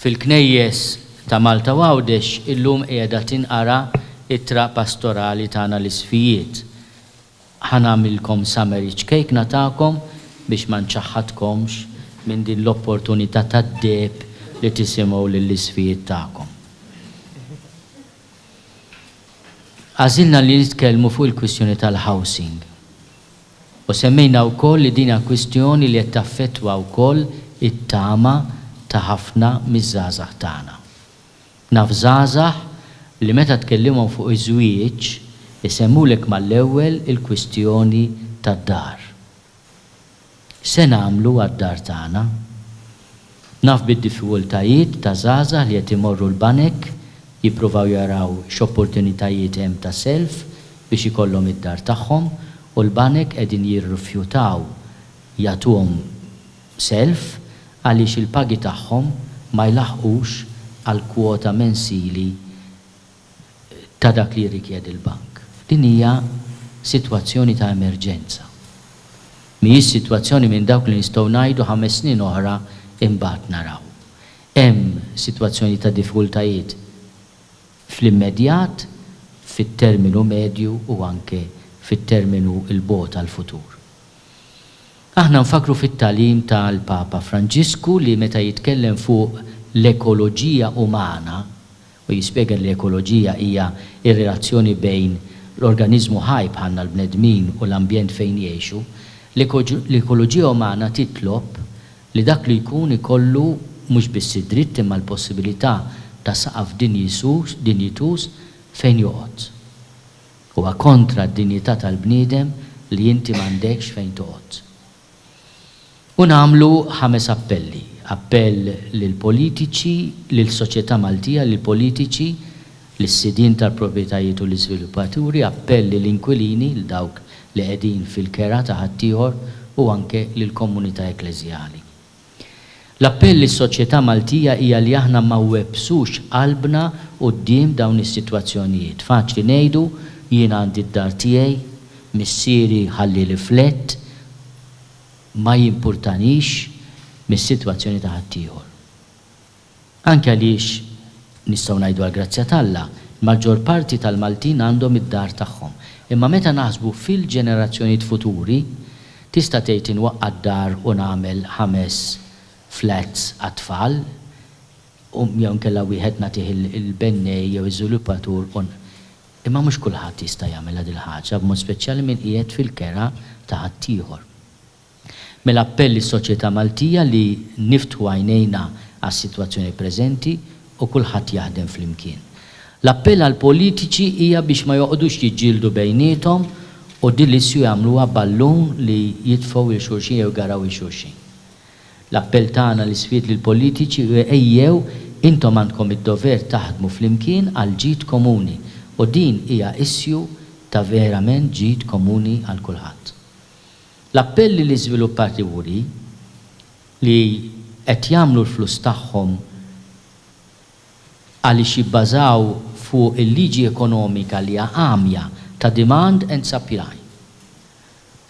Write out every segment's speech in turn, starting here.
Fil-knejjes ta' Malta Għawdex illum qiegħda tinqara ittra pastorali tagħna l-isfijiet. Ħanamilkom summary cake natakom biex ma nċaħħadkomx minn din l-opportunità tad-deb li tisimgħu lill-isfijiet tagħkom. Għażilna li nitkellmu fuq il-kwistjoni tal-housing. U semmejna wkoll li din kwistjoni li qed taffettwa wkoll it-tama ta' ħafna miż-żgħażagħ tagħna. Naf żgħażagħ li meta tkellimhom fuq iż-żwieġ isemmulek mal-ewwel il-kwistjoni tad-dar. Se nagħmlu għad-dar tagħna? Naf bid-diffikultajiet ta' żgħażagħ li qed imorru l-banek jippruvaw jaraw x'opportunitajiet hemm ta' self biex ikollhom id-dar tagħhom u l-banek qegħdin jirrifjutaw jagħtuhom self għaliex il-pagi tagħhom ma jlaħqux għal kwota mensili ta' dak li jirrikjedi l-bank. Din hija sitwazzjoni ta' emerġenza. Mhijiex sitwazzjoni minn dawk li nistgħu ngħidu 5 snin oħra imbagħad naraw. Hemm sitwazzjoni ta' diffikultajiet fl-immedjat, fit-terminu medju u anke fit-terminu il-bogħod tal-futur. Aħna nfakru fit-tagħlim tal-Papa Franġisku li meta jitkellem fuq l-ekoloġija umana u jispjega l-ekoloġija hija ir-relazzjoni bejn l-organizmu ħaj bħalna l-bnedmin u l-ambjent fejn jgħixu, l-ekoloġija umana titlob li dak li jkun ikollu mhux biss id-dritt imma l-possibilità ta' saqaf dinjitus fejn joqgħod. Huwa kontra d-dinjità tal-bniedem li inti m'għandekx fejn toqgħod. U nagħmlu 5 appelli. Appell lil politiċi, lil soċjetà Maltija, lil politiċi, lis sidin tal-proprjetajiet u l-iżviluppaturi, appell lil inkwilini l dawk li qegħdin fil-kera ta' ħaddieħor u anke lil komunità ekleżjali. L-appell lis-soċjetà Maltija hija li aħna ma websux qalbna quddiem dawn is-sitwazzjonijiet. Faċli ngħidu jien għandi d-dar tiegħi, missieri ħalli li flett, ma jimpurtanix mis-sitwazzjoni ta' ħaddieħor. Anke għaliex nistgħu ngħidu għall-grazzja t'Alla, maġġor parti tal-Maltin għandhom id-dar tagħhom. Imma meta naħsbu fil-ġenerazzjonijiet futuri, tista' tgħid inwaqqa' d-dar u nagħmel 5 flats għat-tfal, u jew nkella wieħed nagħtih il-bennej jew iż-żviluppatur. Imma mhux kulħadd jista' jagħmilha din il-ħaġa b'mod speċjali min qiegħed fil-kera ta' ħaddieħor. Mela appell lis-soċjetà Maltija li niftħu għajnejna għas-sitwazzjoni preżenti u kulħadd jaħdem flimkien. L-appell għall politiċi hija biex ma joqgħodux jiġġieldu bejniethom u din l-issue jagħmluha ballun li jitfgħu il xulxin jew jgaraw il xulxin. L-appell tagħna li sfied lill politiċi ejjew intom għandkom id-dover taħdmu flimkien għal ġid komuni u din hija issue ta' verament ġid komuni għal kulħadd. L-appelli li żviluppaturi li qed jagħmlu l-flus tagħhom għaliex jibbażaw fuq il-liġi ekonomika li hija għamja ta' demand and supply.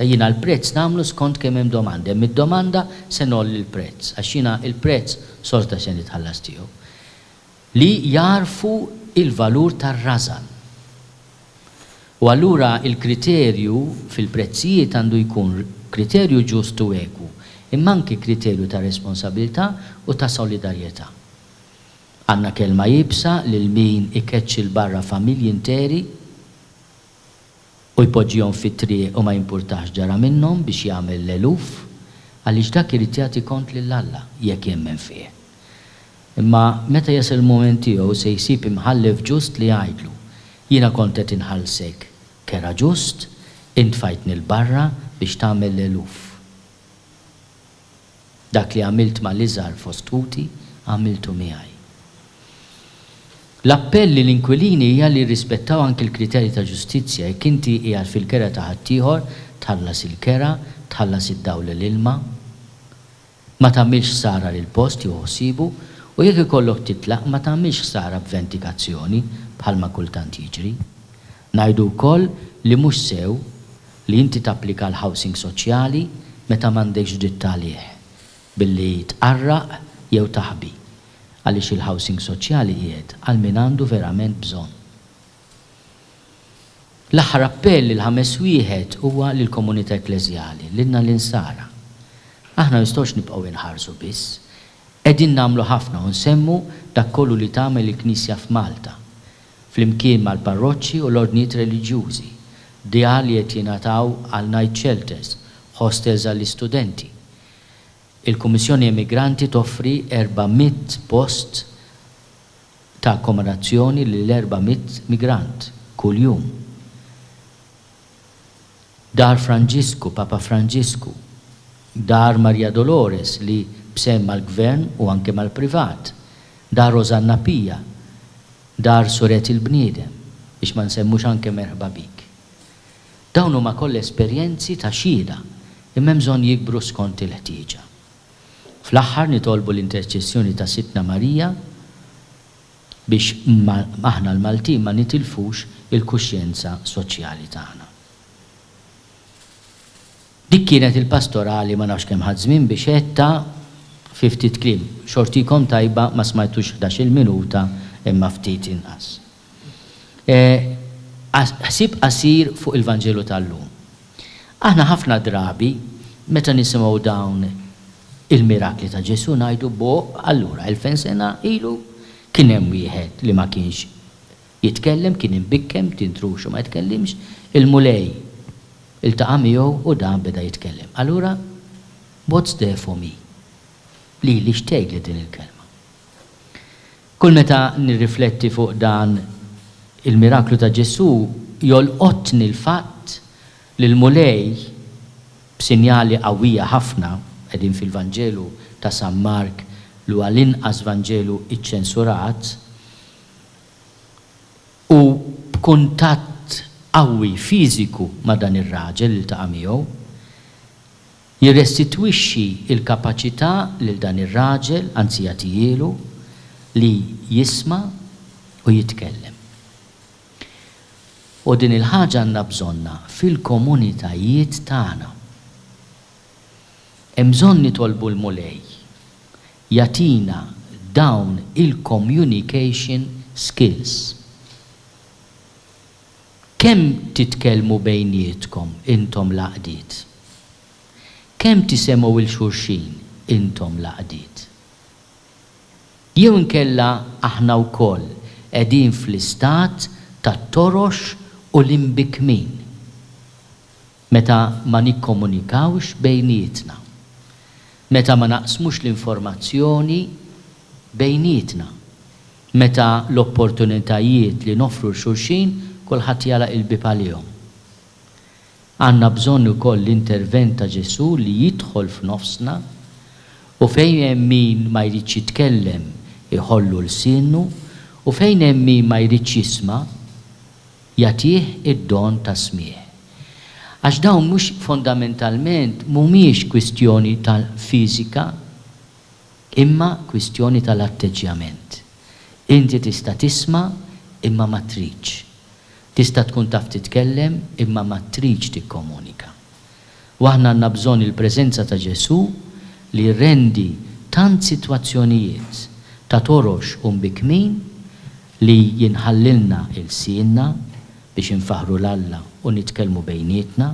Jiena l-prezz nagħmlu skont kemm hemm domanda. Hemm id-domanda se nolli l-prezz, għax jiena l-prezz sorta se nitħallas tiegħu. Li jarfu il-valur tar-rażal. U allura il-kriterju fil-prezzijiet għandu jkun kriterju ġustu eku, imma anke kriterju ta' responsabilità u ta' solidarjetà. Għandna kelma jibsa lil min ikeċċi l-barra familji interi u jpoġġihom fit-triq u ma jimpurtax ġara minnhom biex jagħmel l-eluf għaliex dak irid jagħti kont lil Alla jekk jemmen fih. Imma meta jasal il-mument tiegħu se jsib imħallef ġust li jgħidlu jiena kont qed inħallsek kera ġust, int fajtni l-barra biex tagħmel l-eluf. Dak li għamilt mal-iżgħar fost tuti għamiltu miegħi. L-appell l-inkwilini hija li rispettaw anke l-kriterji ta' ġustizzja jekk inti qiegħed fil-kera ta' ħaddieħor tħallas il-kera, tħallas id-dawl l-ilma, ma tagħmilx sara lil post jew ħsibu u jekk ikollok titlaq ma tagħmilx sara b'ventikazzjoni bħalma kultant jiġri. Ngħidu wkoll li mhux sew li inti tapplika l-housing soċjali meta m'għandekx dritt għalih billi tqarraq jew taħbi. għaliex il-housing soċjali qiegħed għal min għandu verament bżonn. L-aħħar appell il-ħames wieħed huwa lill-komunità ekklesjali, lilna l-insara. Aħna nistgħux nibqgħu inħarsu biss. Qegħdin nagħmlu ħafna u nsemmu dak kollu li tagħmel il-Knisja f'Malta, flimkien mal-parroċċi u l-ordnijiet reliġjużi, djar li qed jingħataw għal night shelters, hostels għall-istudenti. Il-Kummissjoni Immigranti toffri 400 post ta' akkomodazzjoni lil 400 migrant kuljum. Dar Franġisku, Papa Franġisku, Dar Maria Dolores li b'semm mal-gvern u anke mal-privat, Dar Rosanna Pija, Dar Suret il-Bniedem, biex ma nsemmux anke Merħba Bik. Dawn huma koll esperjenzi ta' xhieda imma bżonn jikbru skont il-ħtieġa. Fl-aħħar nitolbu l-interċessjoni ta' Sitna Marija biex aħna l-Maltin ma nitilfux il-kuxjenza soċjali tagħna. Dik kienet il-pastorali ma nafx kemm ħadd żmien biex etta 50 kliem. Xortikom tajba ma smajtux 11 minuta imma ftit inqas. Ħsieb qasir fuq il-Vanġelu tal-lum. Aħna ħafna drabi meta nisimgħu dawn il-mirakli ta' Ġesu ngħidu allura 2000 sena ilu kien hemm wieħed li ma kienx jitkellem, kien imbikkem, tintrux u ma jitkellimx, il-mulej iltaqa' miegħu u dan beda jitkellem. Allura what's there for me? Li xtejk li din il-kelma. Kull meta nirrifletti fuq dan il-miraklu ta' Ġesu jolqotni l-fatt li l-mulej b'sinjali qawwija ħafna qegħdin fil-Vanġelu ta' San Mark li huwa l-inqas Vanġelu iċċensurat u b'kuntatt qawwi fiżiku ma' dan ir-raġel li ta' miegħu jirrestitwixxi l-kapaċità lil dan ir-raġel anzi jagħtilu li jisma' u jitkellem. U din il-ħaġa għandna bżonna fil-komunitajiet tagħna. Hemm bżonn nitolbu l-mulej jagħtina dawn il-communication skills. Kemm titkellmu bejnietkom intom laqdiet? Kemm tisemgħu il-xulxin intom laqdiet? Jew inkella aħna wkoll qegħdin fl-istat tat-torox u l-imbikmin meta ma nikkomunikawx bejnietna, meta ma naqsmux l-informazzjoni bejnietna, meta l-opportunitajiet li nofru l-xulxin kulħadd jalaq il-bib għalihom. Għandna bżonn ukoll l-intervent ta' Ġesu li jidħol f'nofsna u fejn hemm min ma jridx jitkellem iħollu l-sinnu u fejn hemm min ma jridx jisma' jagħtih id-don ta' smigħ. Għax dawn mhux fondamentalment mhumiex kwistjoni tal-fiżika imma kwistjoni tal-atteġġjament. Inti tista' tisma' imma ma tridx. Tista' tkun taf titkellem imma ma tridx tikkomunika. U aħna għandna bżonn il-preżenza ta' Ġesu li rrendi tant sitwazzjonijiet ta' torox u mbikmin li jinħallilna il-sienna biex infaħru l-Alla u nitkellmu bejnietna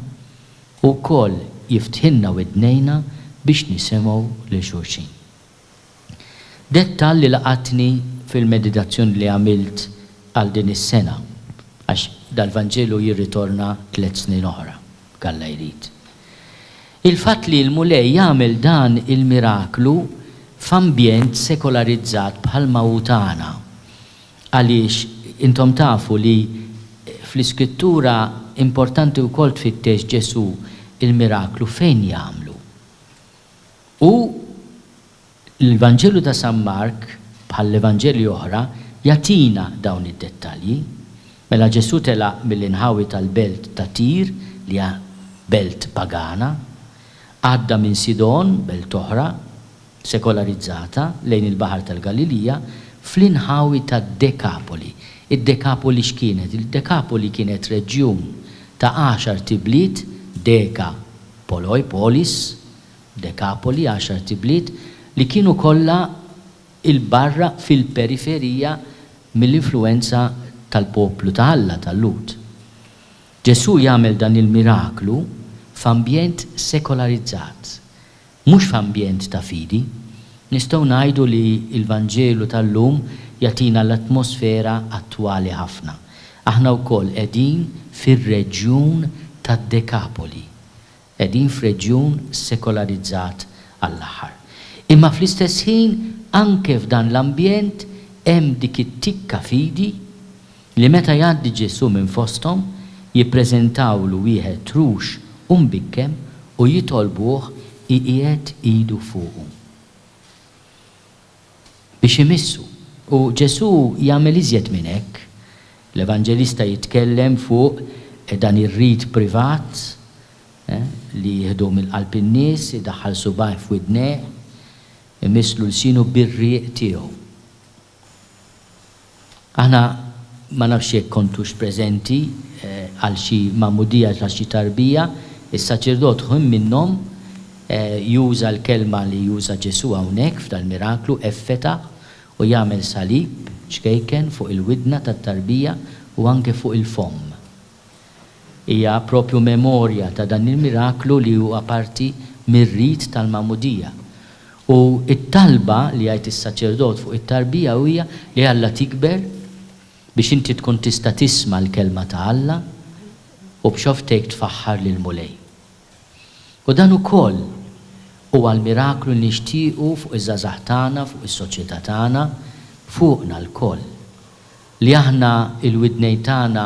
u wkoll jiftħilna widnejna biex nisimgħu lil xulxin. Dettall li laqatni fil-meditazzjoni li għamilt għal din is-sena għax dal-Vanġelu jirritorna 3 snin oħra, Alla jrid. Il-fatt li l-mulej jagħmel dan il-miraklu f'ambjent sekolarizzat bħalma hu tagħna. Għaliex intom tafu li fl-iskrittura importanti wkoll tfittex Ġesu il-miraklu fejn jagħmlu. U l-Vanġelu ta' San Mark bħal l-Evanġeli oħra jagħtina dawn id-dettalji. Mela Ġesu telaq mill-inħawi tal-belt ta' Tir li hija belt pagana, għadda minn Sidon, belt oħra sekolarizzata lejn il-Baħar tal-Galilija fl-inħawi tad-Dekapoli. Id-Dekapoli x'kienet? Il-Dekapoli kienet reġjun ta' 10 tibliet, Deka Poloi, Polis, Dekapoli, 10 tibliet li kienu kollha il-barra fil-periferija mill-influenza tal-poplu ta' Alla tal-Lut. Ġesu jagħmel dan il-miraklu f'ambjent sekolarizzat, mhux f'ambjent ta' fidi. Nistgħu ngħidu li l-Vanġelu tal-lum jagħtina l-atmosfera attwali ħafna. Aħna wkoll qegħdin fir-reġjun tad-Dekapoli, qegħdin f'reġjun sekolarizzat għall-aħħar. Imma fl-istess ħin anke f'dan l-ambjent hemm dik it-tikka fidi li meta jgħaddi Ġesu minn fosthom jippreżentawlu wieħed trux u mbikkem u jitolbuh iqiegħed idu fuqu biex imissu. U Ġesu jagħmel iżjed minn hekk. L-Evanġelista jitkellem fuq dan ir-rid privat li jieħdu mill-qalb in-nies, idaħħal subaj f'widneh, imisslu l-sinu bir-rieq tiegħu. Aħna ma nafx jekk kontux preżenti għal xi magħmudija ta' xi tarbija, is-saċerdot ħin minnhom juża l-kelma li juża Ġesu hawnhekk f'dal-miraklu effetaħ u jagħmel salib ċkejken fuq il-widna tat-tarbija u anke fuq il-fomm. Hija propju memorja ta' dan il-miraklu li huwa parti mir-rid tal-magħmudija. U it-talba li għajt is-saċerdot fuq it-tarbija hija li Alla tikber biex inti tkun tista' tisma' l-kelma ta' Alla u b'xoftejk tfaħħar lil mulej. U dan ukoll huwa l-miraklu li nixtiequ fuq iż-żgħażagħ tagħna, fuq is-soċjetà tagħna, fuqna l-koll. Li aħna il-widnej tagħna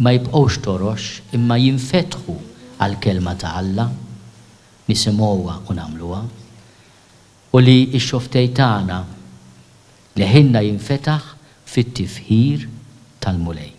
ma jibqgħux torox imma jinfetħu għall-kelma ta' Alla, nisimgħuha u nagħmluha. U li x-xoftej tagħna li ħinna jinfetaħ fit-tifħir tal-mulej.